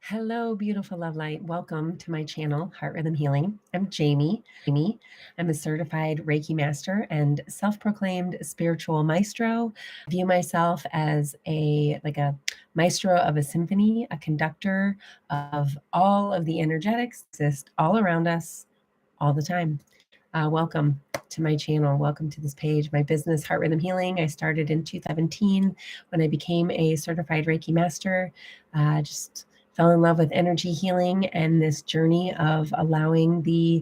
Hello, beautiful love light. Welcome to my channel, Heart Rhythm Healing. I'm Jamie. I'm a certified Reiki master and self-proclaimed spiritual maestro. I view myself as a maestro of a symphony, a conductor of all of the energetics that exist all around us all the time. Welcome to my channel. Welcome to this page. My business, Heart Rhythm Healing, I started in 2017 when I became a certified Reiki master. Just fell in love with energy healing and this journey of allowing the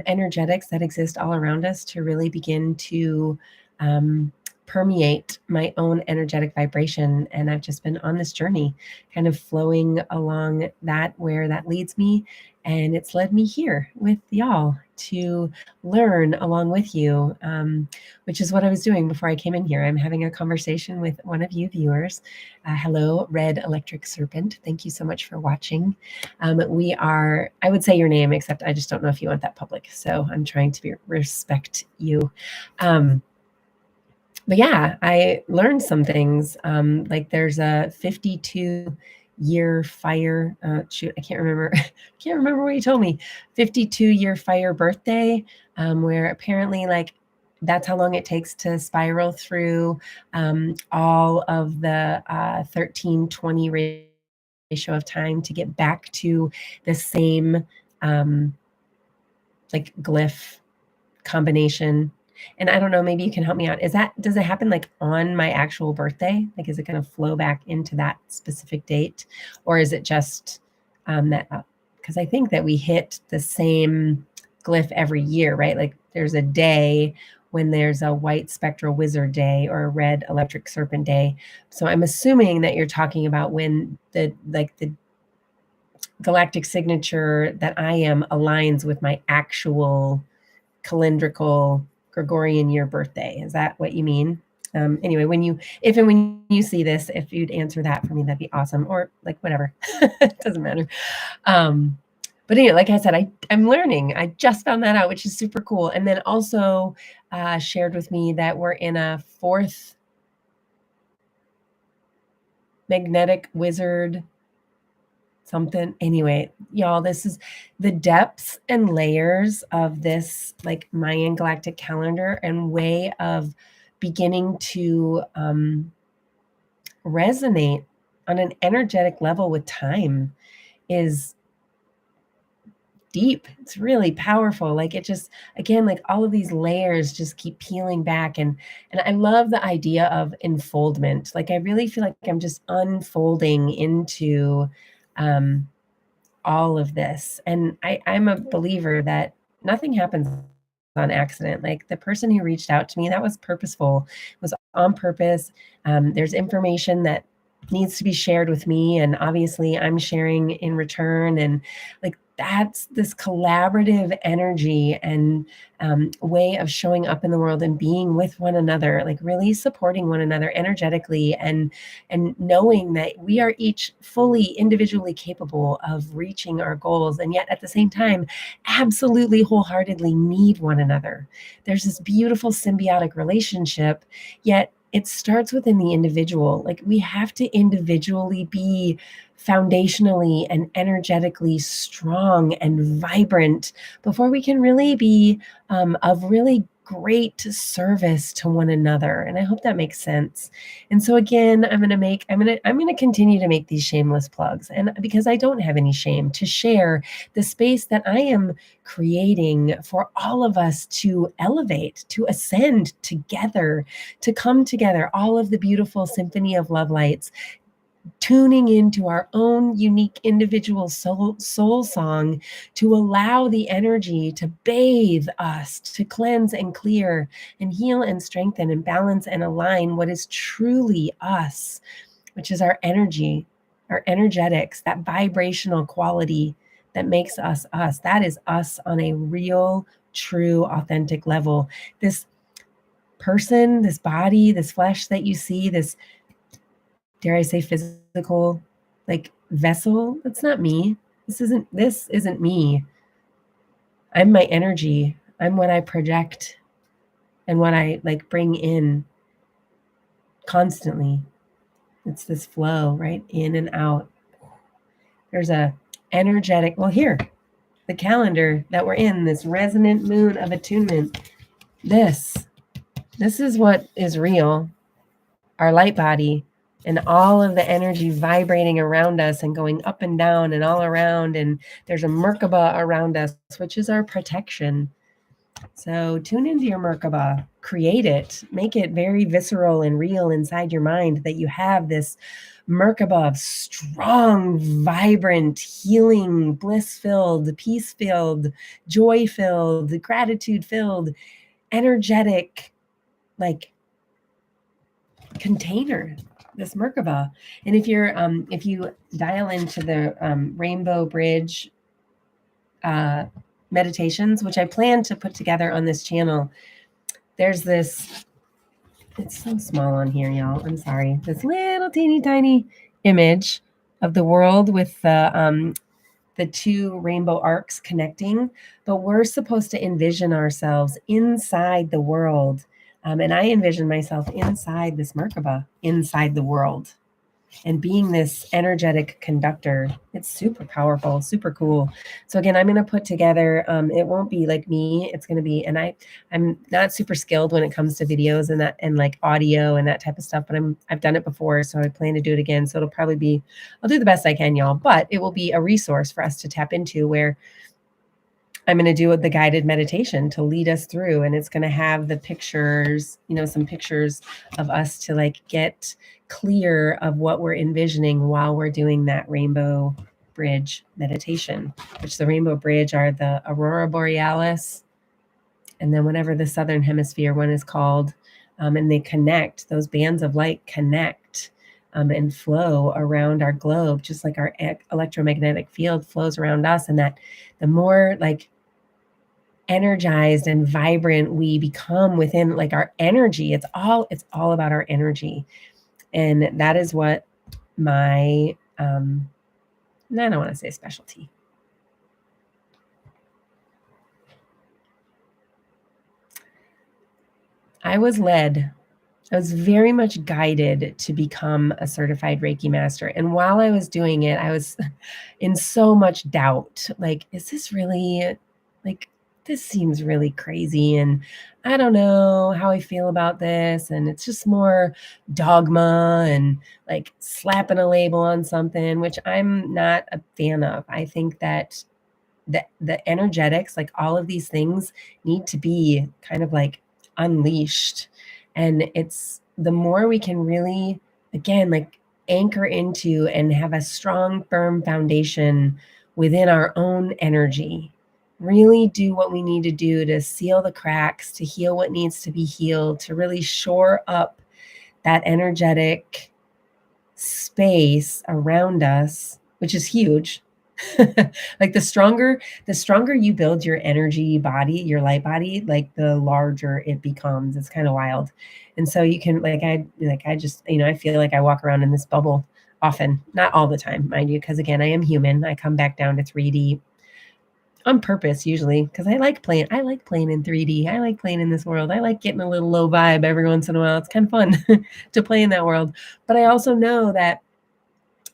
energetics that exist all around us to really begin to permeate my own energetic vibration. And I've just been on this journey, kind of flowing along that where that leads me. And it's led me here with y'all to learn along with you, which is what I was doing before I came in here. I'm having a conversation with one of you viewers. Hello, Red Electric Serpent. Thank you so much for watching. I would say your name, except I just don't know if you want that public. So I'm trying to respect you. But yeah, I learned some things. Like there's a 52-year fire. Shoot, I can't remember. Can't remember what you told me. 52-year fire birthday, where apparently that's how long it takes to spiral through all of the 1320 ratio of time to get back to the same glyph combination. And I don't know, maybe you can help me out. Does it happen on my actual birthday? Is it going to flow back into that specific date? Or is it just because I think that we hit the same glyph every year, right? There's a day when there's a white spectral wizard day or a red electric serpent day. So I'm assuming that you're talking about when the galactic signature that I am aligns with my actual calendrical Gregorian year birthday. Is that what you mean? Anyway, when you see this, if you'd answer that for me, that'd be awesome. Or whatever, it doesn't matter. But anyway, like I said, I'm learning. I just found that out, which is super cool. And then also shared with me that we're in a fourth magnetic wizard something. Anyway, y'all, this is the depths and layers of this Mayan Galactic Calendar and way of beginning to resonate on an energetic level with time is deep. It's really powerful. It just, again, all of these layers just keep peeling back. And I love the idea of enfoldment. I really feel like I'm just unfolding into all of this. And I'm a believer that nothing happens on accident. The person who reached out to me, that was purposeful, it was on purpose. There's information that needs to be shared with me, and obviously I'm sharing in return. And that's this collaborative energy and way of showing up in the world and being with one another, really supporting one another energetically, and knowing that we are each fully individually capable of reaching our goals, and yet at the same time absolutely wholeheartedly need one another. There's this beautiful symbiotic relationship, yet it starts within the individual. We have to individually be foundationally and energetically strong and vibrant before we can really be of really great service to one another. And I hope that makes sense. And so again, I'm going to continue to make these shameless plugs, and because I don't have any shame to share the space that I am creating for all of us to elevate, to ascend together, to come together, all of the beautiful symphony of love lights, tuning into our own unique individual soul song, to allow the energy to bathe us, to cleanse and clear and heal and strengthen and balance and align what is truly us, which is our energy, our energetics, that vibrational quality that makes us us. That is us on a real, true, authentic level. This person, this body, this flesh that you see, this, dare I say, physical vessel, that's not me. This isn't me. I'm my energy. I'm what I project and what I bring in constantly. It's this flow, right? In and out. There's a energetic, well, here, the calendar that we're in, this resonant moon of attunement. This is what is real. Our light body and all of the energy vibrating around us and going up and down and all around. And there's a Merkaba around us, which is our protection. So tune into your Merkaba, create it, make it very visceral and real inside your mind that you have this Merkaba of strong, vibrant, healing, bliss-filled, peace-filled, joy-filled, gratitude-filled, energetic, like, container, this Merkaba. And if you dial into the Rainbow Bridge meditations, which I plan to put together on this channel, there's this, it's so small on here, y'all, I'm sorry, this little teeny tiny image of the world with the two rainbow arcs connecting, but we're supposed to envision ourselves inside the world. And I envision myself inside this Merkaba, inside the world, and being this energetic conductor. It's super powerful, super cool. So again, I'm going to put together, it won't be like me, it's going to be, and I'm not super skilled when it comes to videos and that, and like audio and that type of stuff, but I've done it before, so I plan to do it again. So it'll probably be, I'll do the best I can, y'all, but it will be a resource for us to tap into, where I'm going to do the guided meditation to lead us through. And it's going to have the pictures, some pictures of us to like get clear of what we're envisioning while we're doing that Rainbow Bridge meditation, which the Rainbow Bridge are the Aurora Borealis, and then whatever the Southern Hemisphere one is called. And they connect, those bands of light connect and flow around our globe, just like our electromagnetic field flows around us. And that the more like energized and vibrant we become within like our energy, it's all about our energy. And that is what my, I don't want to say specialty. I was very much guided to become a certified Reiki master. And while I was doing it, I was in so much doubt. Like, is this really, like, this seems really crazy, and I don't know how I feel about this. And it's just more dogma and like slapping a label on something, which I'm not a fan of. I think that the energetics, like all of these things, need to be kind of like unleashed. And it's the more we can really, again, like anchor into and have a strong, firm foundation within our own energy, really do what we need to do to seal the cracks, to heal what needs to be healed, to really shore up that energetic space around us, which is huge. Like the stronger you build your energy body, your light body, like the larger it becomes. It's kind of wild. And so you can I just, I feel like I walk around in this bubble often, not all the time, mind you, because again, I am human. I come back down to 3D on purpose usually, because I like playing in 3D. I like playing in this world. I like getting a little low vibe every once in a while. It's kind of fun to play in that world. But I also know that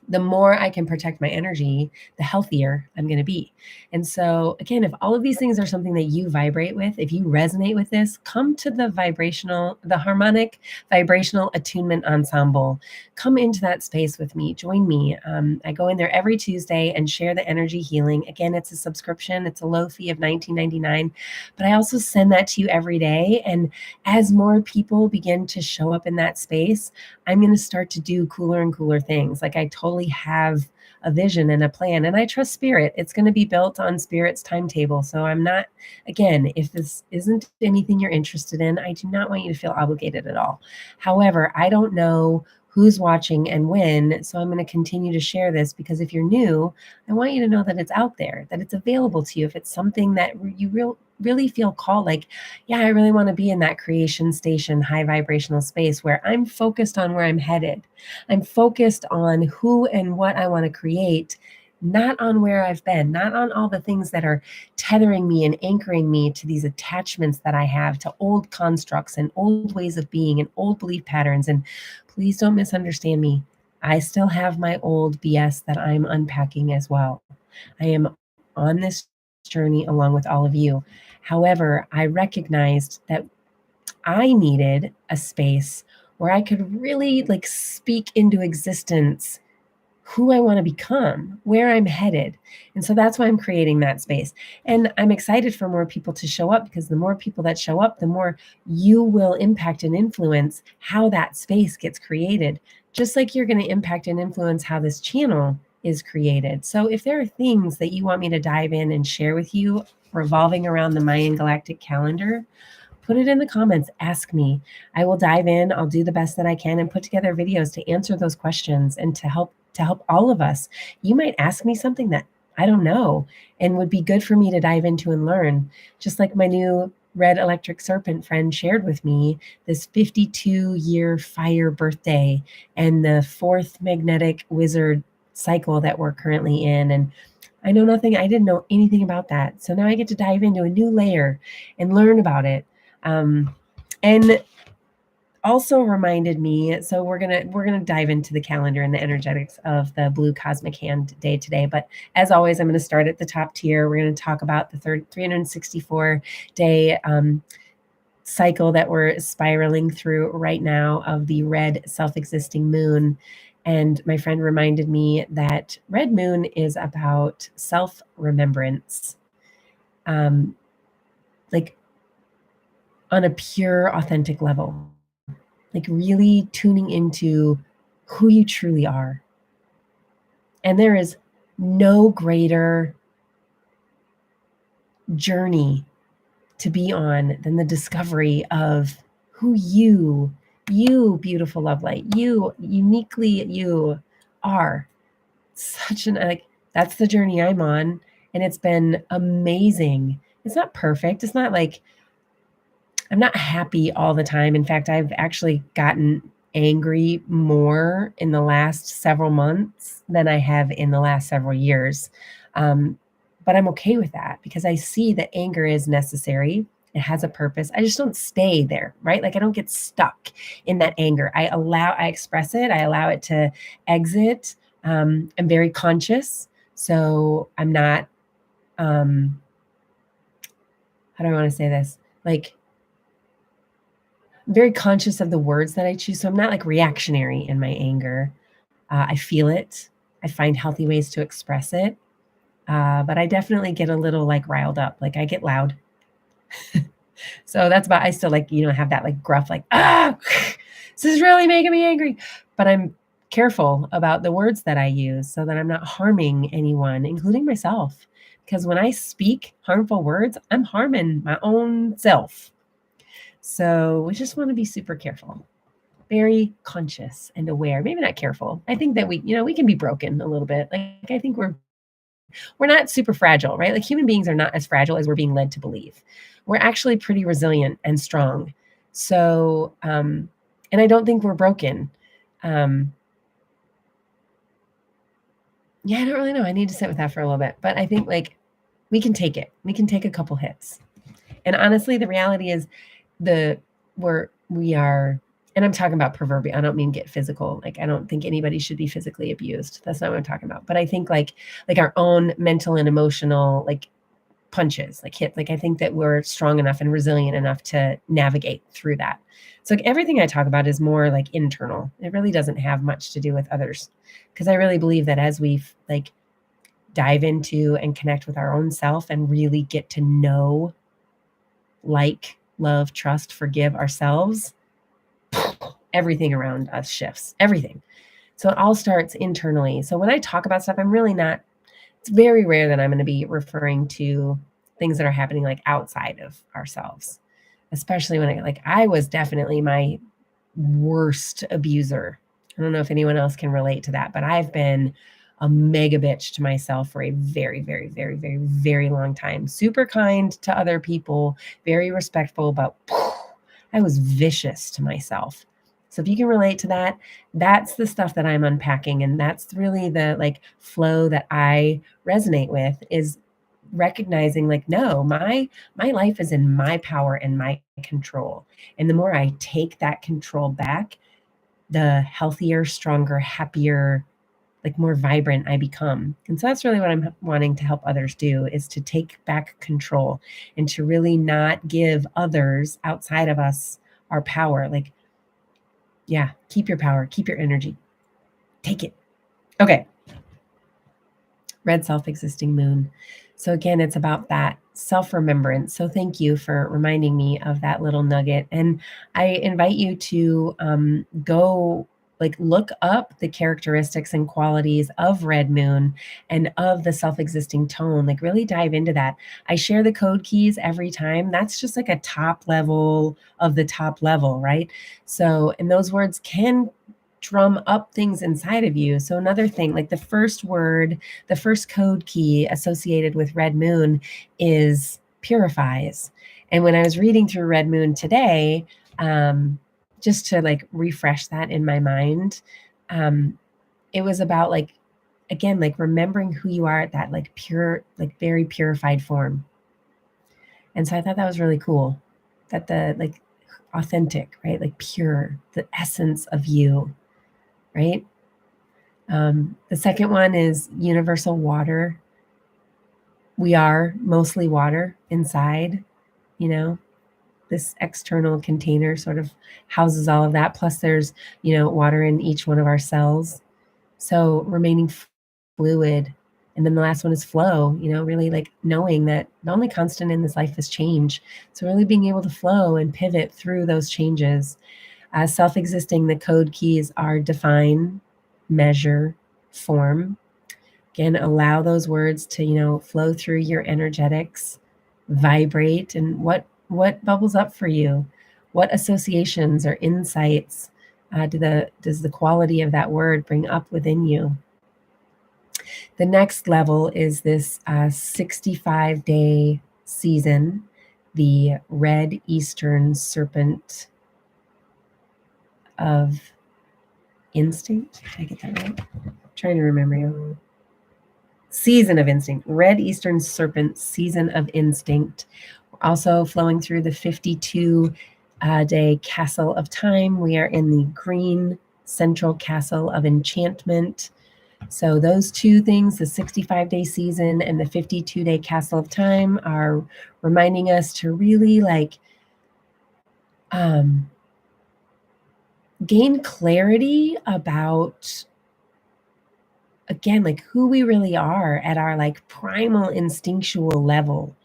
the more I can protect my energy, the healthier I'm going to be. And so again, if all of these things are something that you vibrate with, if you resonate with this, come to the harmonic vibrational attunement ensemble. Come into that space with me, join me. I go in there every Tuesday and share the energy healing. Again, it's a subscription. It's a low fee of $19.99, but I also send that to you every day. And as more people begin to show up in that space, I'm going to start to do cooler and cooler things. Like I totally have a vision and a plan, and I trust spirit. It's going to be built on spirit's timetable. So I'm not, again, if this isn't anything you're interested in, I do not want you to feel obligated at all. However, I don't know who's watching and when, so I'm going to continue to share this, because if you're new, I want you to know that it's out there, that it's available to you. If it's something that you really feel called, like, yeah, I really want to be in that creation station, high vibrational space where I'm focused on where I'm headed. I'm focused on who and what I want to create, not on where I've been, not on all the things that are tethering me and anchoring me to these attachments that I have to old constructs and old ways of being and old belief patterns. And please don't misunderstand me. I still have my old BS that I'm unpacking as well. I am on this journey along with all of you. However, I recognized that I needed a space where I could really like speak into existence who I want to become, where I'm headed. And so that's why I'm creating that space. And I'm excited for more people to show up, because the more people that show up, the more you will impact and influence how that space gets created, just like you're going to impact and influence how this channel is created. So if there are things that you want me to dive in and share with you revolving around the Mayan Galactic Calendar, put it in the comments. Ask me. I will dive in. I'll do the best that I can and put together videos to answer those questions and to help all of us. You might ask me something that I don't know and would be good for me to dive into and learn. Just like my new red electric serpent friend shared with me this 52-year fire birthday and the fourth magnetic wizard cycle that we're currently in. And I know nothing, I didn't know anything about that. So now I get to dive into a new layer and learn about it. And also reminded me, so we're gonna dive into the calendar and the energetics of the blue cosmic hand day today. But as always, I'm going to start at the top tier. We're going to talk about the 364 day cycle that we're spiraling through right now of the red self-existing moon. And my friend reminded me that red moon is about self-remembrance, like on a pure, authentic level, like really tuning into who you truly are. And there is no greater journey to be on than the discovery of who you beautiful love light, you uniquely you are. Such an like that's the journey I'm on, and it's been amazing. It's not perfect. It's not like I'm not happy all the time. In fact, I've actually gotten angry more in the last several months than I have in the last several years. Um, but I'm okay with that because I see that anger is necessary. It has a purpose. I just don't stay there, right? Like I don't get stuck in that anger. I express it, I allow it to exit. I'm very conscious. So I'm not, how do I want to say this? Like, very conscious of the words that I choose. So I'm not like reactionary in my anger. I feel it. I find healthy ways to express it. But I definitely get a little like riled up. Like I get loud. So that's about, I still like, have that like gruff, like, this is really making me angry. But I'm careful about the words that I use so that I'm not harming anyone, including myself. Because when I speak harmful words, I'm harming my own self. So we just want to be super careful, very conscious and aware. Maybe not careful. I think that we can be broken a little bit. Like I think we're not super fragile, right? Like human beings are not as fragile as we're being led to believe. We're actually pretty resilient and strong. So, and I don't think we're broken. Yeah, I don't really know. I need to sit with that for a little bit, but I think like we can take it. We can take a couple hits. And honestly, the reality is we are, and I'm talking about proverbial, I don't mean get physical. Like I don't think anybody should be physically abused. That's not what I'm talking about. But I think like our own mental and emotional like punches, like hit, like I think that we're strong enough and resilient enough to navigate through that. So like, everything I talk about is more like internal. It really doesn't have much to do with others. Because I really believe that as we like dive into and connect with our own self and really get to know, like, love, trust, forgive ourselves, everything around us shifts, everything. So it all starts internally. So when I talk about stuff, I'm really not, it's very rare that I'm going to be referring to things that are happening like outside of ourselves, especially when I was definitely my worst abuser. I don't know if anyone else can relate to that, but I've been a mega bitch to myself for a very, very, very, very, very long time. Super kind to other people, very respectful, but I was vicious to myself. So if you can relate to that, that's the stuff that I'm unpacking. And that's really the like flow that I resonate with, is recognizing like, no, my life is in my power and my control. And the more I take that control back, the healthier, stronger, happier, like more vibrant I become. And so that's really what I'm wanting to help others do, is to take back control and to really not give others outside of us our power. Like, yeah, keep your power, keep your energy, take it. Okay. Red self-existing moon. So again, it's about that self-remembrance. So thank you for reminding me of that little nugget. And I invite you to go like look up the characteristics and qualities of red moon and of the self-existing tone. Like really dive into that. I share the code keys every time. That's just like a top level of the top level, right? So, and those words can drum up things inside of you. So another thing, like the first word, the first code key associated with red moon is purifies. And when I was reading through red moon today, just to like refresh that in my mind, it was about like, again, like remembering who you are at that like pure, like very purified form. And so I thought that was really cool, that the like authentic, right? Like pure, the essence of you, right? The second one is universal water. We are mostly water inside, you know, this external container sort of houses all of that. Plus, there's, water in each one of our cells. So, remaining fluid. And then the last one is flow, really like knowing that the only constant in this life is change. So, really being able to flow and pivot through those changes. As self existing, the code keys are define, measure, form. Again, allow those words to, flow through your energetics, vibrate, and what bubbles up for you? What associations or insights does the quality of that word bring up within you? The next level is this 65-day season, the red Eastern serpent of instinct. Did I get that right? I'm trying to remember you. Season of instinct, red Eastern serpent, season of instinct. Also flowing through the 52-day castle of time. We are in the green central castle of enchantment. So those two things, the 65-day season and the 52-day castle of time, are reminding us to really like gain clarity about, again, like who we really are at our like primal instinctual level,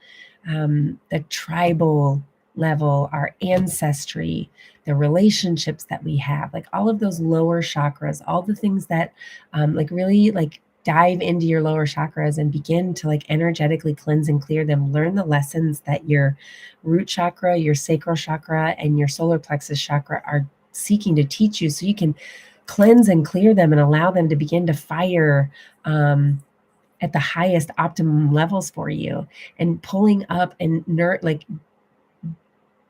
the tribal level, our ancestry, the relationships that we have, like all of those lower chakras, all the things that like really like dive into your lower chakras and begin to like energetically cleanse and clear them. Learn the lessons that your root chakra, your sacral chakra, and your solar plexus chakra are seeking to teach you, so you can cleanse and clear them and allow them to begin to fire at the highest optimum levels for you, and pulling up and like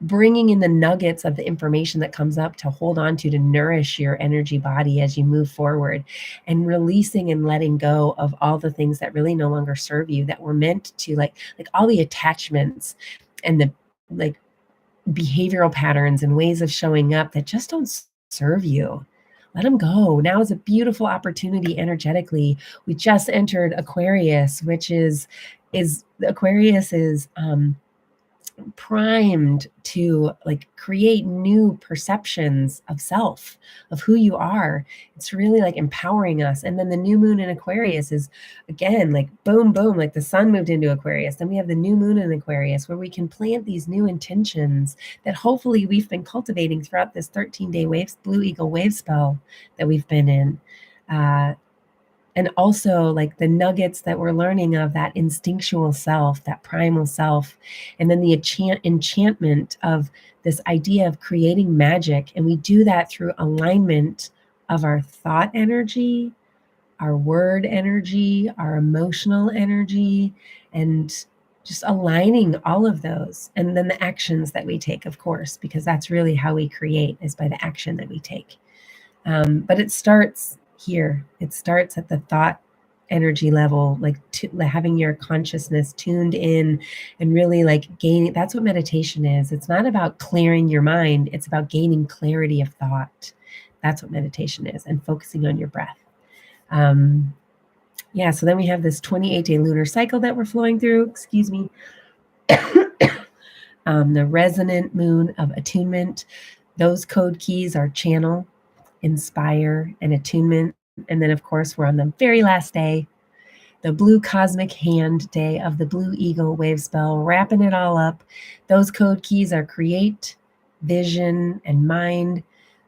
bringing in the nuggets of the information that comes up to hold on to nourish your energy body as you move forward, and releasing and letting go of all the things that really no longer serve you, that were meant to like all the attachments and the like behavioral patterns and ways of showing up that just don't serve you. Let them go. Now is a beautiful opportunity energetically. We just entered Aquarius, which is Aquarius is primed to like create new perceptions of self, of who you are. It's really like empowering us. And then the new moon in Aquarius is, again, like boom boom, like the sun moved into Aquarius. Then we have the new moon in Aquarius, where we can plant these new intentions that hopefully we've been cultivating throughout this 13-day Blue Eagle wave spell that we've been in. And also like the nuggets that we're learning of that instinctual self, that primal self, and then the enchantment of this idea of creating magic. And we do that through alignment of our thought energy, our word energy, our emotional energy, and just aligning all of those. And then the actions that we take, of course, because that's really how we create, is by the action that we take. But it starts here. It starts at the thought energy level, like having your consciousness tuned in and really like gaining. That's what meditation is. It's not about clearing your mind. It's about gaining clarity of thought. That's what meditation is, and focusing on your breath. Yeah, so then we have this 28-day lunar cycle that we're flowing through. Excuse me. The resonant moon of attunement. Those code keys are channel, inspire, and attunement. And then, of course, we're on the very last day, the blue cosmic hand day of the blue eagle wave spell, wrapping it all up. Those code keys are create, vision, and mind.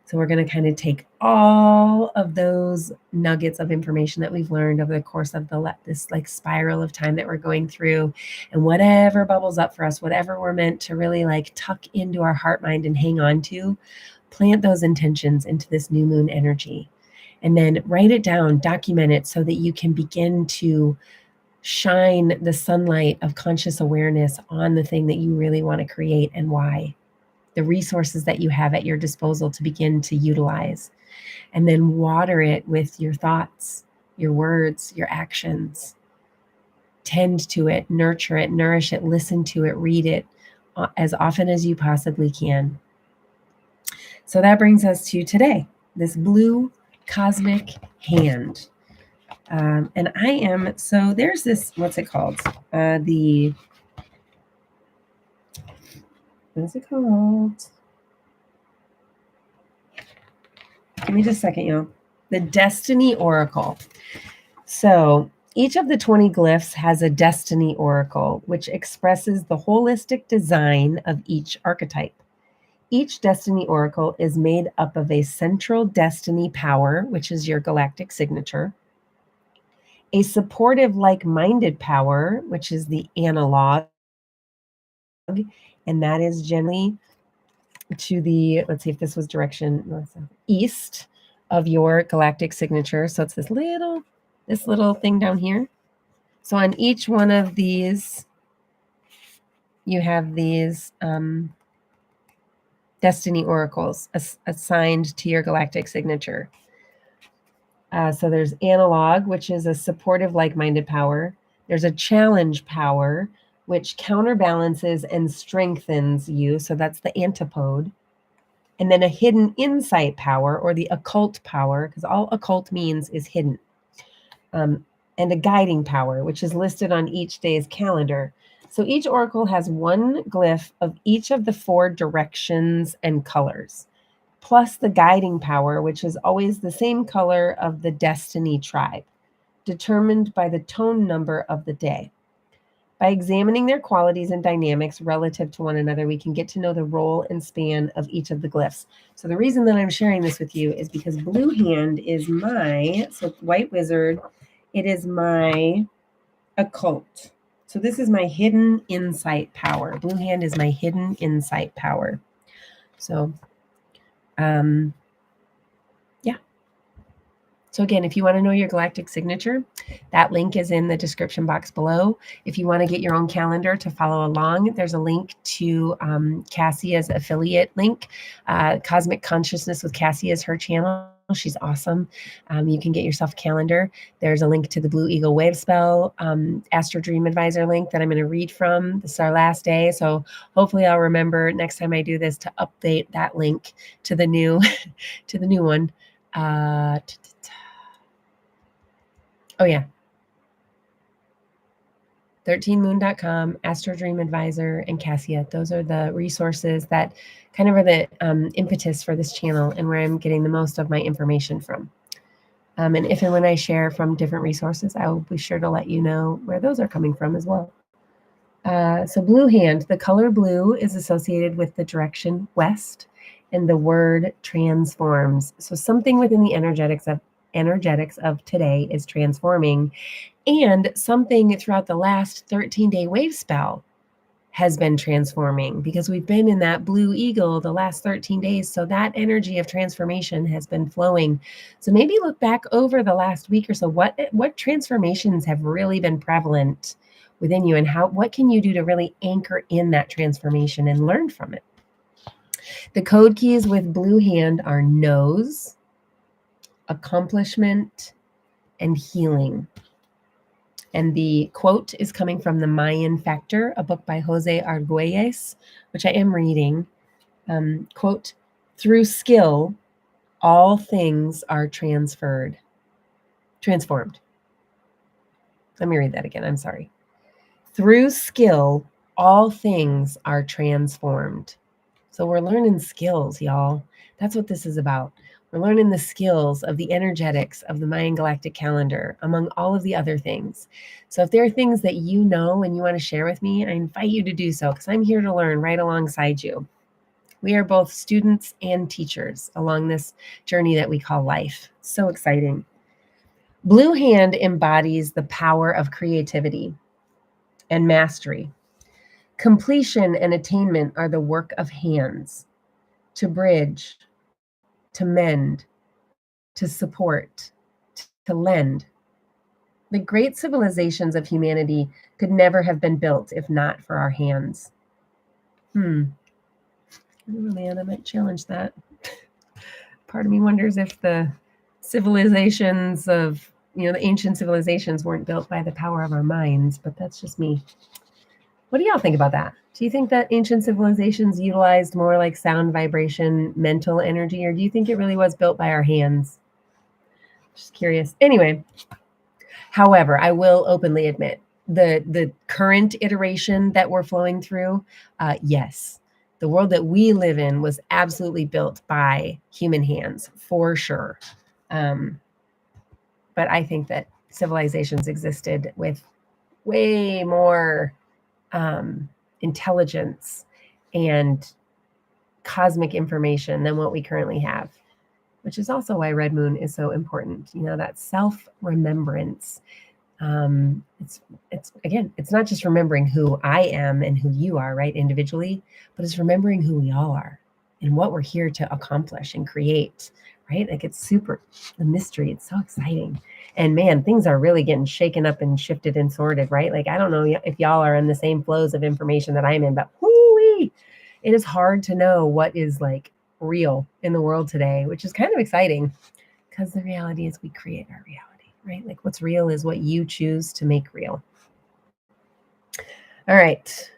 So we're going to kind of take all of those nuggets of information that we've learned over the course of this like spiral of time that we're going through, and whatever bubbles up for us, whatever we're meant to really like tuck into our heart mind and hang on to, plant those intentions into this new moon energy. And then write it down, document it so that you can begin to shine the sunlight of conscious awareness on the thing that you really want to create and why. The resources that you have at your disposal to begin to utilize. And then water it with your thoughts, your words, your actions. Tend to it, nurture it, nourish it, listen to it, read it as often as you possibly can. So that brings us to today, this blue cosmic hand. And I am, so there's this, what's it called? What's it called? Give me just a second, y'all. The Destiny Oracle. So each of the 20 glyphs has a Destiny Oracle, which expresses the holistic design of each archetype. Each Destiny Oracle is made up of a central destiny power, which is your galactic signature, a supportive, like-minded power, which is the analog, and that is generally to the, let's see if this was direction, north, south, east of your galactic signature. So it's this little thing down here. So on each one of these, you have these destiny oracles assigned to your galactic signature. So there's analog, which is a supportive, like-minded power. There's a challenge power, which counterbalances and strengthens you. So that's the antipode. And then a hidden insight power, or the occult power, because all occult means is hidden. And a guiding power, which is listed on each day's calendar. So each oracle has one glyph of each of the 4 directions and colors, plus the guiding power, which is always the same color of the destiny tribe, determined by the tone number of the day. By examining their qualities and dynamics relative to one another, we can get to know the role and span of each of the glyphs. So the reason that I'm sharing this with you is because Blue Hand is so White Wizard, it is my occult. So this is my hidden insight power. Blue Hand is my hidden insight power. So, yeah. So again, if you want to know your galactic signature, that link is in the description box below. If you want to get your own calendar to follow along, there's a link to Cassia's affiliate link. Cosmic Consciousness with Cassia is her channel. She's awesome. You can get yourself a calendar. There's a link to the Blue Eagle Wave Spell Astro Dream Advisor link that I'm going to read from. This is our last day. So hopefully I'll remember next time I do this to update that link to the new one. Oh, yeah. 13moon.com, Astro Dream Advisor, and Cassia. Those are the resources that kind of are the impetus for this channel and where I'm getting the most of my information from. And if and when I share from different resources, I will be sure to let you know where those are coming from as well. So Blue Hand, the color blue is associated with the direction west, and the word transforms. So something within the energetics of today is transforming, and something throughout the last 13-day wave spell has been transforming, because we've been in that blue eagle the last 13 days. So that energy of transformation has been flowing. So maybe look back over the last week or so. What transformations have really been prevalent within you, and what can you do to really anchor in that transformation and learn from it? The code keys with Blue Hand are nose, accomplishment, and healing. And the quote is coming from the Mayan Factor, a book by Jose Arguelles, which I am reading. Quote, "Through skill, all things are transformed. Let me read that again. I'm sorry. Through skill, all things are transformed. So we're learning skills, y'all. That's what this is about. We're learning the skills of the energetics of the Mayan Galactic Calendar, among all of the other things. So if there are things that you know and you want to share with me, I invite you to do so because I'm here to learn right alongside you. We are both students and teachers along this journey that we call life. So exciting. Blue Hand embodies the power of creativity and mastery. Completion and attainment are the work of hands to bridge, to mend, to support, to lend. The great civilizations of humanity could never have been built if not for our hands. Oh man, I might challenge that. Part of me wonders if the civilizations of, the ancient civilizations weren't built by the power of our minds, but that's just me. What do y'all think about that? Do you think that ancient civilizations utilized more like sound, vibration, mental energy, or do you think it really was built by our hands? Just curious. Anyway, however, I will openly admit the current iteration that we're flowing through, yes, the world that we live in was absolutely built by human hands, for sure. But I think that civilizations existed with way more intelligence and cosmic information than what we currently have, which is also why Red Moon is so important. That self-remembrance. It's not just remembering who I am and who you are, right, individually, but it's remembering who we all are and what we're here to accomplish and create, right? Like it's super a mystery. It's so exciting. And man, things are really getting shaken up and shifted and sorted, right? Like, I don't know if y'all are in the same flows of information that I'm in, but whoo-wee, it is hard to know what is like real in the world today, which is kind of exciting because the reality is we create our reality, right? Like what's real is what you choose to make real. All right.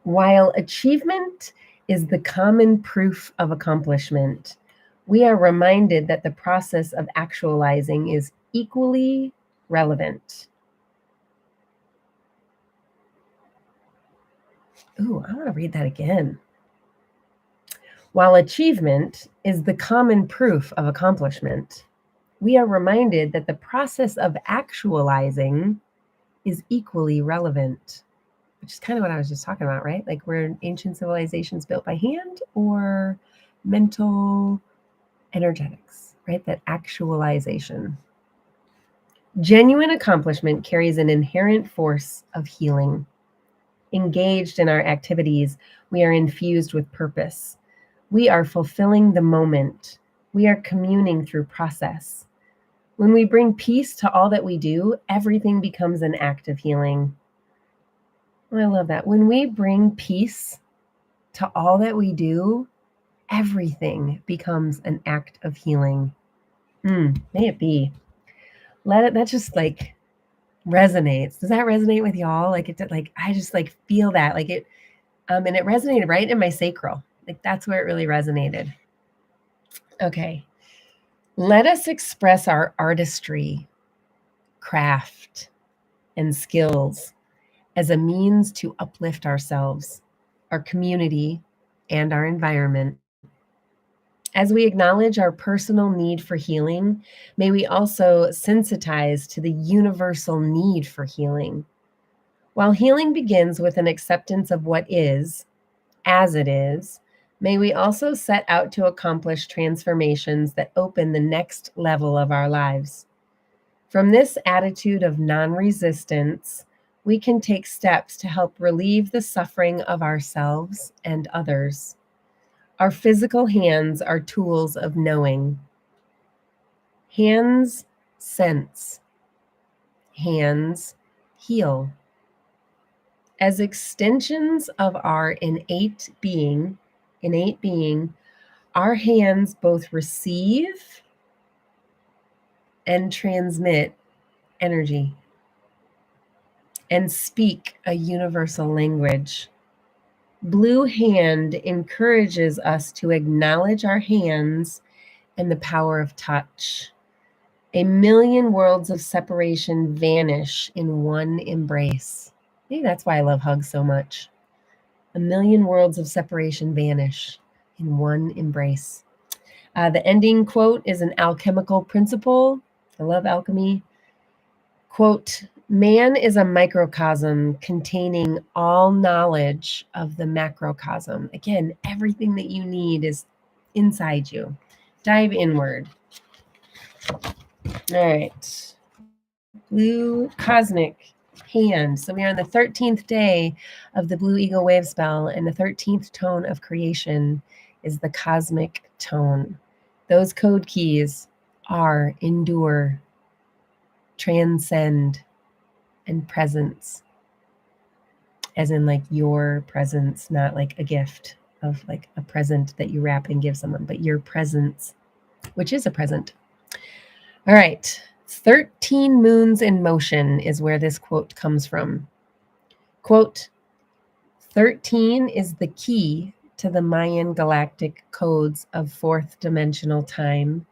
While achievement is the common proof of accomplishment, we are reminded that the process of actualizing is equally relevant. Ooh, I want to read that again. While achievement is the common proof of accomplishment, we are reminded that the process of actualizing is equally relevant, which is kind of what I was just talking about, right? Like were ancient civilizations built by hand or mental energetics, right? That actualization. Genuine accomplishment carries an inherent force of healing. Engaged in our activities, we are infused with purpose. We are fulfilling the moment. We are communing through process. When we bring peace to all that we do, everything becomes an act of healing. I love that. When we bring peace to all that we do, everything becomes an act of healing. May it be. That just like resonates. Does that resonate with y'all? Like it, like I just like feel that, like it, and it resonated right in my sacral. Like that's where it really resonated. Okay, let us express our artistry, craft, and skills as a means to uplift ourselves, our community, and our environment. As we acknowledge our personal need for healing, may we also sensitize to the universal need for healing. While healing begins with an acceptance of what is, as it is, may we also set out to accomplish transformations that open the next level of our lives. From this attitude of non-resistance, we can take steps to help relieve the suffering of ourselves and others. Our physical hands are tools of knowing. Hands sense. Hands heal. As extensions of our innate being, our hands both receive and transmit energy and speak a universal language. Blue Hand encourages us to acknowledge our hands and the power of touch. A million worlds of separation vanish in one embrace. Maybe that's why I love hugs so much. A million worlds of separation vanish in one embrace. The ending quote is an alchemical principle. I love alchemy. Quote, man is a microcosm containing all knowledge of the macrocosm. Again, everything that you need is inside you. Dive inward. All right. Blue cosmic hand. So we are on the 13th day of the Blue Eagle wave spell, and the 13th tone of creation is the cosmic tone. Those code keys are endure, transcend, and presence. As in like your presence, not like a gift of like a present that you wrap and give someone, but your presence, which is a present. All right. 13 moons in motion is where this quote comes from. Quote, 13 is the key to the Mayan galactic codes of fourth dimensional time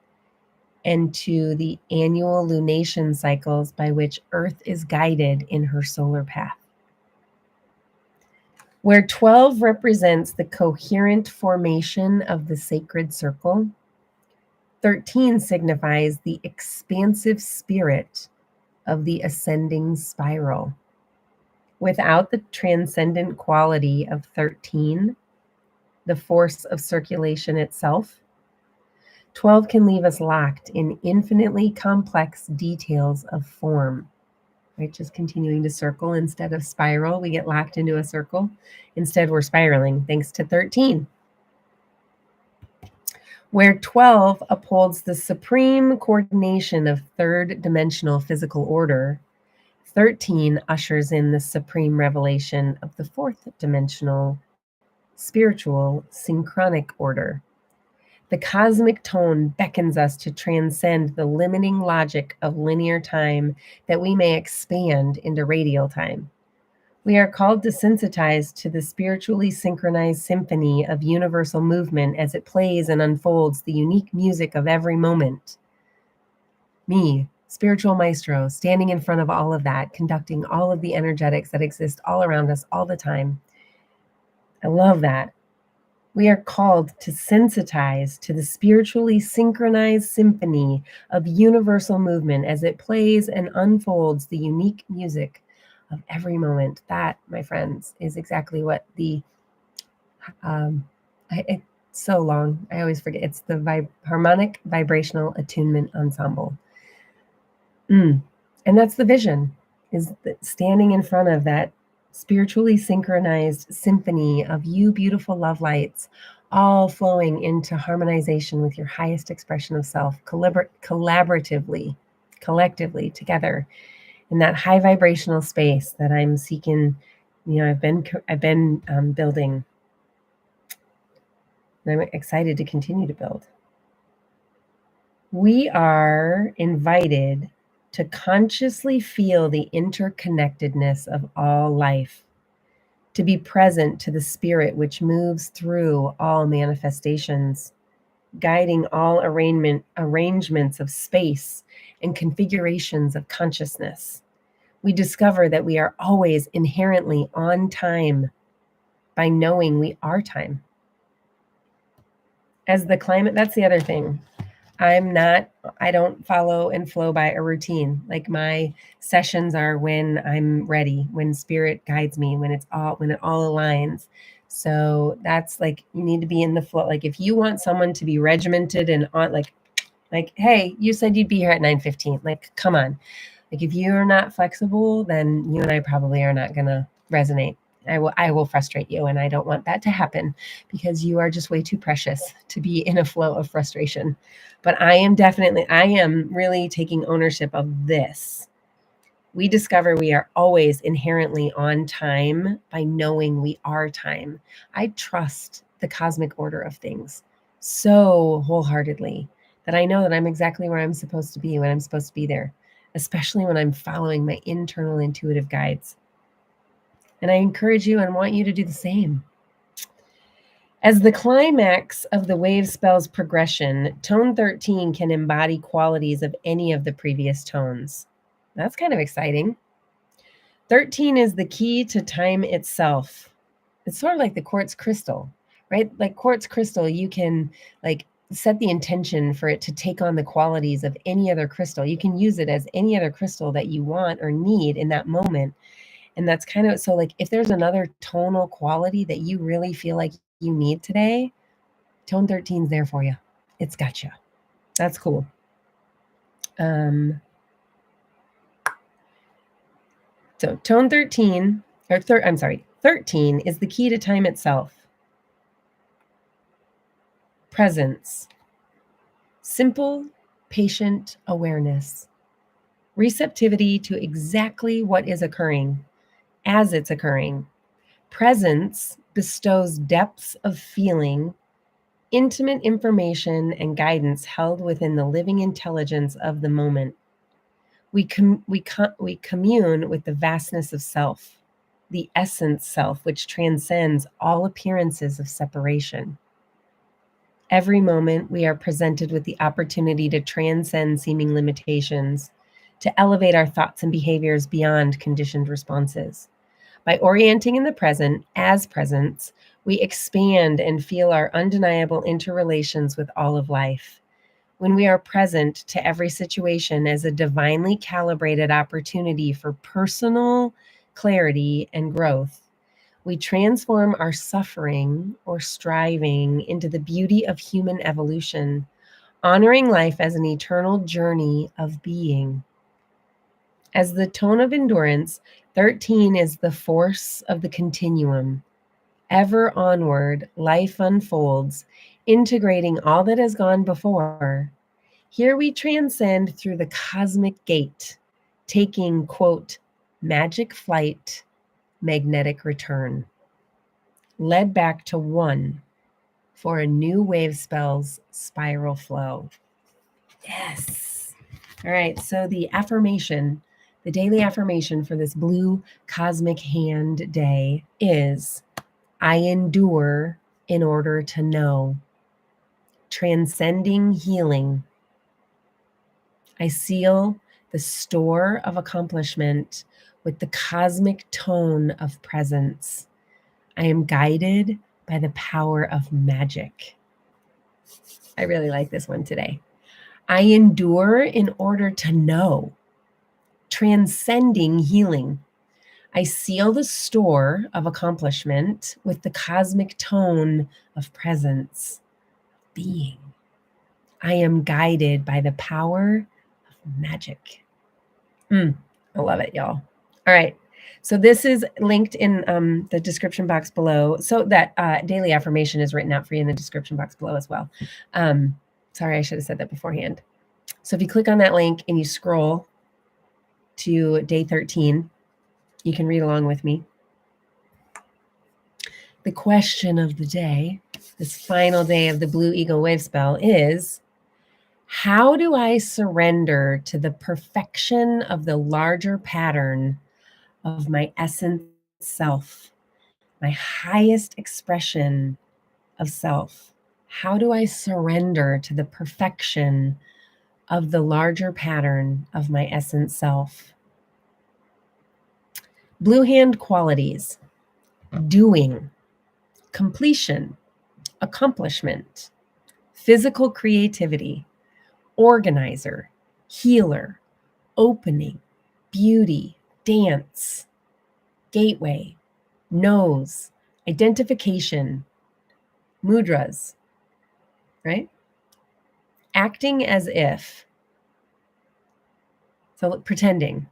and to the annual lunation cycles by which Earth is guided in her solar path. Where 12 represents the coherent formation of the sacred circle, 13 signifies the expansive spirit of the ascending spiral. Without the transcendent quality of 13, the force of circulation itself, 12 can leave us locked in infinitely complex details of form. Right? Just continuing to circle instead of spiral. We get locked into a circle. Instead, we're spiraling thanks to 13. Where 12 upholds the supreme coordination of third dimensional physical order, 13 ushers in the supreme revelation of the fourth dimensional spiritual synchronic order. The cosmic tone beckons us to transcend the limiting logic of linear time that we may expand into radial time. We are called to sensitize to the spiritually synchronized symphony of universal movement as it plays and unfolds the unique music of every moment. Me, spiritual maestro, standing in front of all of that, conducting all of the energetics that exist all around us all the time. I love that. We are called to sensitize to the spiritually synchronized symphony of universal movement as it plays and unfolds the unique music of every moment. That, my friends, is exactly what the it's so long. I always forget. It's the harmonic vibrational attunement ensemble. And that's the vision, is standing in front of that spiritually synchronized symphony of you beautiful love lights, all flowing into harmonization with your highest expression of self, collaboratively, collectively, together in that high vibrational space that I'm seeking. I've been building, and I'm excited to continue to build. We are invited to consciously feel the interconnectedness of all life, to be present to the spirit which moves through all manifestations, guiding all arrangements of space and configurations of consciousness. We discover that we are always inherently on time by knowing we are time. As the climate, that's the other thing. I don't follow and flow by a routine. Like my sessions are when I'm ready, when spirit guides me, when it all aligns. So that's like, you need to be in the flow. Like if you want someone to be regimented and on like, hey, you said you'd be here at 9:15. Like, come on. Like if you're not flexible, then you and I probably are not gonna resonate. I will frustrate you, and I don't want that to happen because you are just way too precious to be in a flow of frustration. But I am really taking ownership of this. We discover we are always inherently on time by knowing we are time. I trust the cosmic order of things so wholeheartedly that I know that I'm exactly where I'm supposed to be when I'm supposed to be there, especially when I'm following my internal intuitive guides. And I encourage you and want you to do the same. As the climax of the wave spell's progression, tone 13 can embody qualities of any of the previous tones. That's kind of exciting. 13 is the key to time itself. It's sort of like the quartz crystal, right? Like quartz crystal, you can like set the intention for it to take on the qualities of any other crystal. You can use it as any other crystal that you want or need in that moment. And that's kind of so like if there's another tonal quality that you really feel like you need today, tone 13 is there for you. It's got you. That's cool. So tone 13, or 13 is the key to time itself. Presence. Simple, patient awareness. Receptivity to exactly what is occurring as it's occurring. Presence bestows depths of feeling, intimate information, and guidance held within the living intelligence of the moment. We commune with the vastness of self, the essence self, which transcends all appearances of separation. Every moment, we are presented with the opportunity to transcend seeming limitations, to elevate our thoughts and behaviors beyond conditioned responses. By orienting in the present as presence, we expand and feel our undeniable interrelations with all of life. When we are present to every situation as a divinely calibrated opportunity for personal clarity and growth, we transform our suffering or striving into the beauty of human evolution, honoring life as an eternal journey of being. As the tone of endurance, 13 is the force of the continuum. Ever onward, life unfolds, integrating all that has gone before. Here we transcend through the cosmic gate, taking, quote, magic flight, magnetic return. Led back to one for a new wave spell's spiral flow. Yes. All right. So the affirmation, the daily affirmation for this blue cosmic hand day is I endure in order to know. Transcending healing. I seal the store of accomplishment with the cosmic tone of presence. I am guided by the power of magic. I really like this one today. I endure in order to know. Transcending healing. I seal the store of accomplishment with the cosmic tone of presence. Being. I am guided by the power of magic. I love it, y'all. All right. So this is linked in the description box below. So that daily affirmation is written out for you in the description box below as well. Sorry, I should have said that beforehand. So if you click on that link and you scroll to day 13, you can read along with me. The question of the day, this final day of the Blue Eagle Wave Spell, is how do I surrender to the perfection of the larger pattern of my essence self, my highest expression of self? How do I surrender to the perfection of the larger pattern of my essence self? Blue hand qualities: doing, completion, accomplishment, physical creativity, organizer, healer, opening, beauty, dance, gateway, nose, identification, mudras, right? Acting as if, so pretending,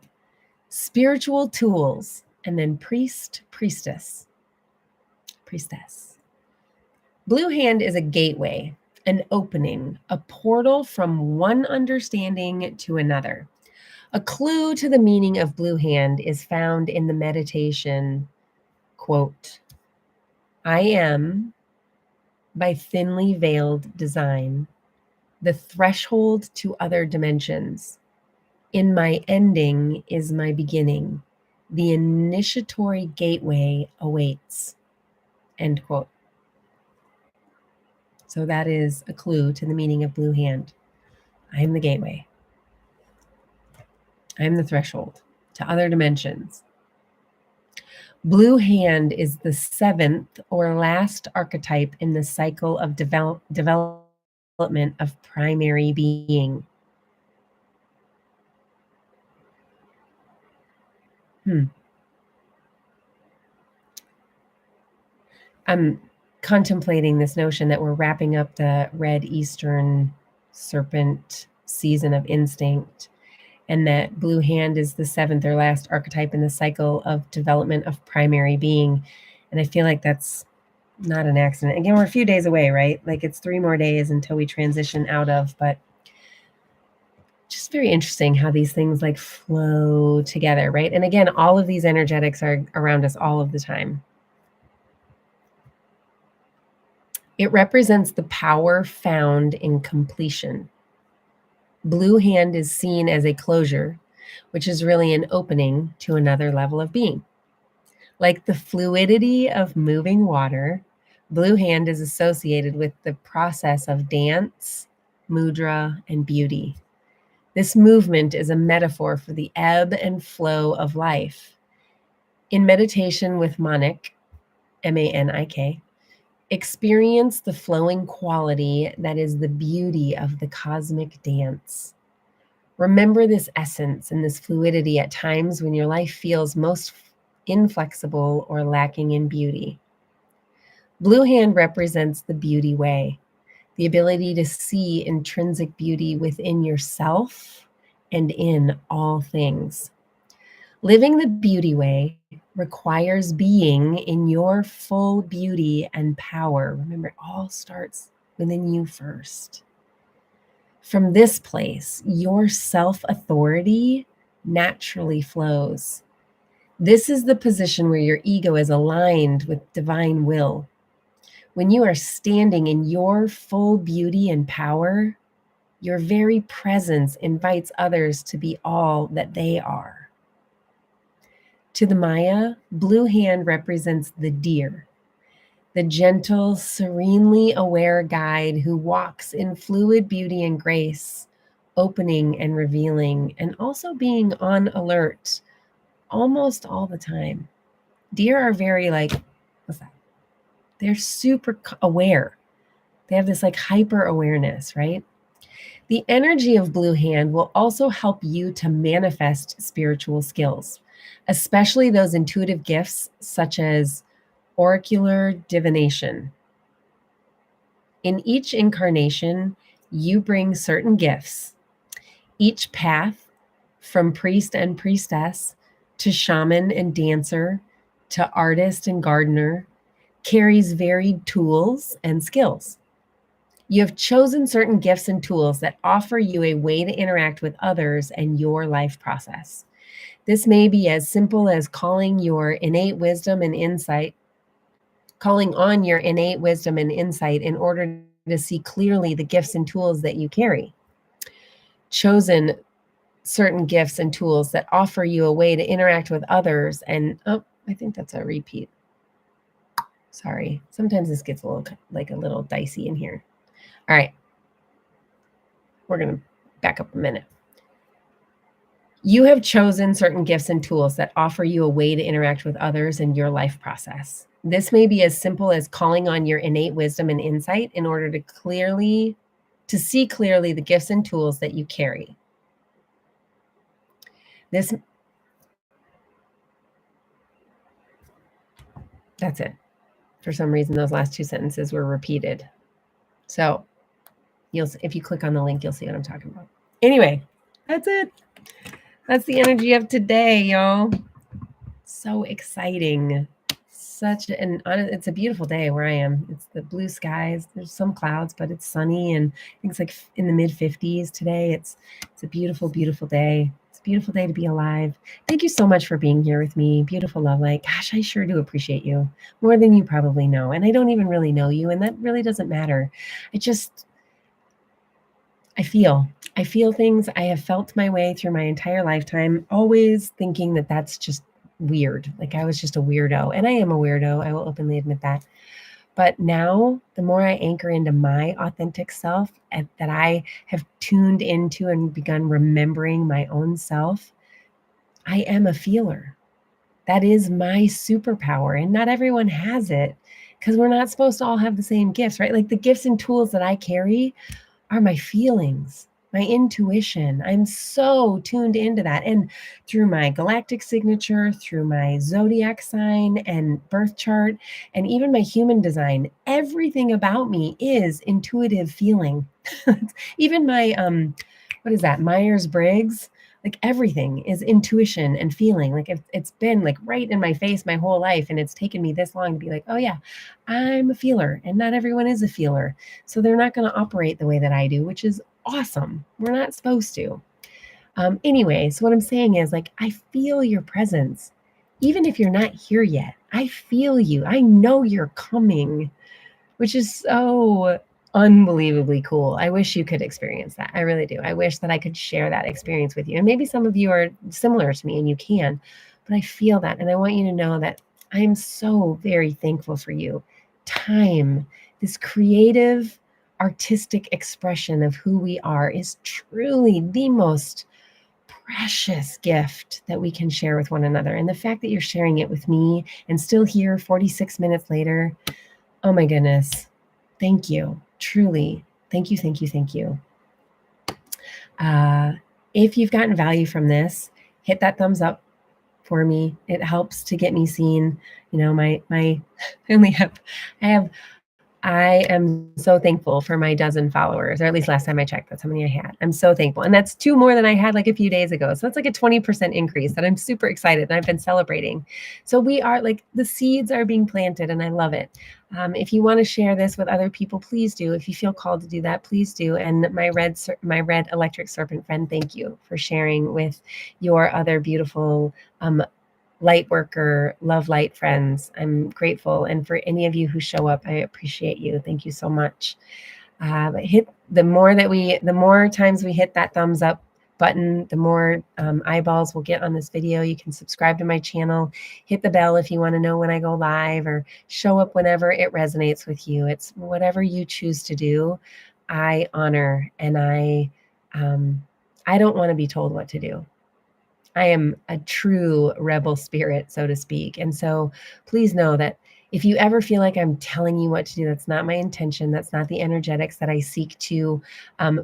spiritual tools, and then priest, priestess. Blue hand is a gateway, an opening, a portal from one understanding to another. A clue to the meaning of blue hand is found in the meditation, quote, I am, by thinly veiled design, the threshold to other dimensions. In my ending is my beginning. The initiatory gateway awaits, end quote. So that is a clue to the meaning of blue hand. I am the gateway. I am the threshold to other dimensions. Blue hand is the seventh or last archetype in the cycle of development of primary being. I'm contemplating this notion that we're wrapping up the red Eastern serpent season of instinct, and that blue hand is the seventh or last archetype in the cycle of development of primary being. And I feel like that's not an accident. Again, we're a few days away, right? Like it's 3 more days until we transition out of, but just very interesting how these things like flow together, right? And again, all of these energetics are around us all of the time. It represents the power found in completion. Blue hand is seen as a closure, which is really an opening to another level of being. Like the fluidity of moving water, blue hand is associated with the process of dance, mudra, and beauty. This movement is a metaphor for the ebb and flow of life. In meditation with Manik, Manik, experience the flowing quality that is the beauty of the cosmic dance. Remember this essence and this fluidity at times when your life feels most inflexible or lacking in beauty. Blue hand represents the beauty way, the ability to see intrinsic beauty within yourself and in all things. Living the beauty way requires being in your full beauty and power. Remember, it all starts within you first. From this place, your self-authority naturally flows. This is the position where your ego is aligned with divine will. When you are standing in your full beauty and power, your very presence invites others to be all that they are. To the Maya, blue hand represents the deer, the gentle, serenely aware guide who walks in fluid beauty and grace, opening and revealing, and also being on alert almost all the time. Deer are very what's that? They're super aware. They have this hyper awareness, right? The energy of blue hand will also help you to manifest spiritual skills, especially those intuitive gifts such as oracular divination. In each incarnation, you bring certain gifts. Each path, from priest and priestess to shaman and dancer to artist and gardener, carries varied tools and skills. You have chosen certain gifts and tools that offer you a way to interact with others and your life process. This may be as simple as calling on your innate wisdom and insight in order to see clearly the gifts and tools that you carry. Chosen certain gifts and tools that offer you a way to interact with others and, I think that's a repeat. Sorry, sometimes this gets a little dicey in here. All right, we're going to back up a minute. You have chosen certain gifts and tools that offer you a way to interact with others in your life process. This may be as simple as calling on your innate wisdom and insight in order to see clearly the gifts and tools that you carry. That's it. For some reason, those last 2 sentences were repeated. So if you click on the link, you'll see what I'm talking about. Anyway, that's it. That's the energy of today, y'all. So exciting. It's a beautiful day where I am. It's the blue skies. There's some clouds, but it's sunny, and I think it's in the mid 50s today. It's a beautiful, beautiful day. It's a beautiful day to be alive. Thank you so much for being here with me. Beautiful love light. Gosh, I sure do appreciate you more than you probably know. And I don't even really know you, and that really doesn't matter. I feel things. I have felt my way through my entire lifetime, always thinking that's just weird. I was just a weirdo, and I am a weirdo. I will openly admit that. But now, the more I anchor into my authentic self and that I have tuned into and begun remembering my own self, I am a feeler. That is my superpower, and not everyone has it because we're not supposed to all have the same gifts, right? Like the gifts and tools that I carry are my feelings, my intuition. I'm so tuned into that. And through my galactic signature, through my zodiac sign and birth chart, and even my human design, everything about me is intuitive feeling. Even my what is that? Myers-Briggs, like everything is intuition and feeling. Like it's been like right in my face my whole life, and it's taken me this long to be like, oh yeah, I'm a feeler, and not everyone is a feeler. So they're not going to operate the way that I do, which is awesome. We're not supposed to. Anyway, so what I'm saying is like, I feel your presence. Even if you're not here yet, I feel you. I know you're coming, which is so unbelievably cool. I wish you could experience that. I really do. I wish that I could share that experience with you. And maybe some of you are similar to me and you can, but I feel that. And I want you to know that I'm so very thankful for you. Time, this creative, artistic expression of who we are, is truly the most precious gift that we can share with one another. And the fact that you're sharing it with me and still here 46 minutes later, oh my goodness. Thank you. Truly. Thank you. Thank you. Thank you. If you've gotten value from this, hit that thumbs up for me. It helps to get me seen. You know, I only have, I am so thankful for my dozen followers, or at least last time I checked, that's how many I had. I'm so thankful. And that's two more than I had like a few days ago. So that's like a 20% increase that I'm super excited and I've been celebrating. So we are like, the seeds are being planted and I love it. If you want to share this with other people, please do. If you feel called to do that, please do. And my red electric serpent friend, thank you for sharing with your other beautiful light worker, love light friends. I'm grateful. And for any of you who show up, I appreciate you. Thank you so much. Hit the more times we hit that thumbs up button, the more eyeballs we'll get on this video. You can subscribe to my channel, hit the bell if you want to know when I go live, or show up whenever it resonates with you. It's whatever you choose to do. I honor, and I don't want to be told what to do. I am a true rebel spirit, so to speak. And so please know that if you ever feel like I'm telling you what to do, that's not my intention. That's not the energetics that I seek to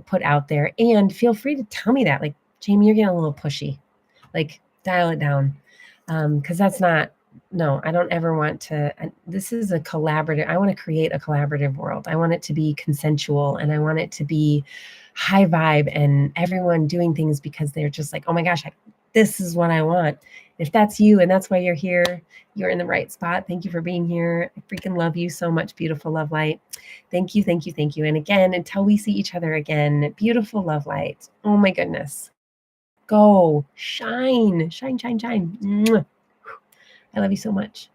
put out there. And feel free to tell me that. Like, Jamie, you're getting a little pushy. Like, dial it down. Because that's not, no, I don't ever want to. This is a collaborative. I want to create a collaborative world. I want it to be consensual, and I want it to be high vibe, and everyone doing things because they're just like, oh my gosh, this is what I want. If that's you and that's why you're here, you're in the right spot. Thank you for being here. I freaking love you so much, beautiful love light. Thank you, thank you, thank you. And again, until we see each other again, beautiful love light. Oh my goodness. Go shine, shine, shine, shine. Mwah. I love you so much.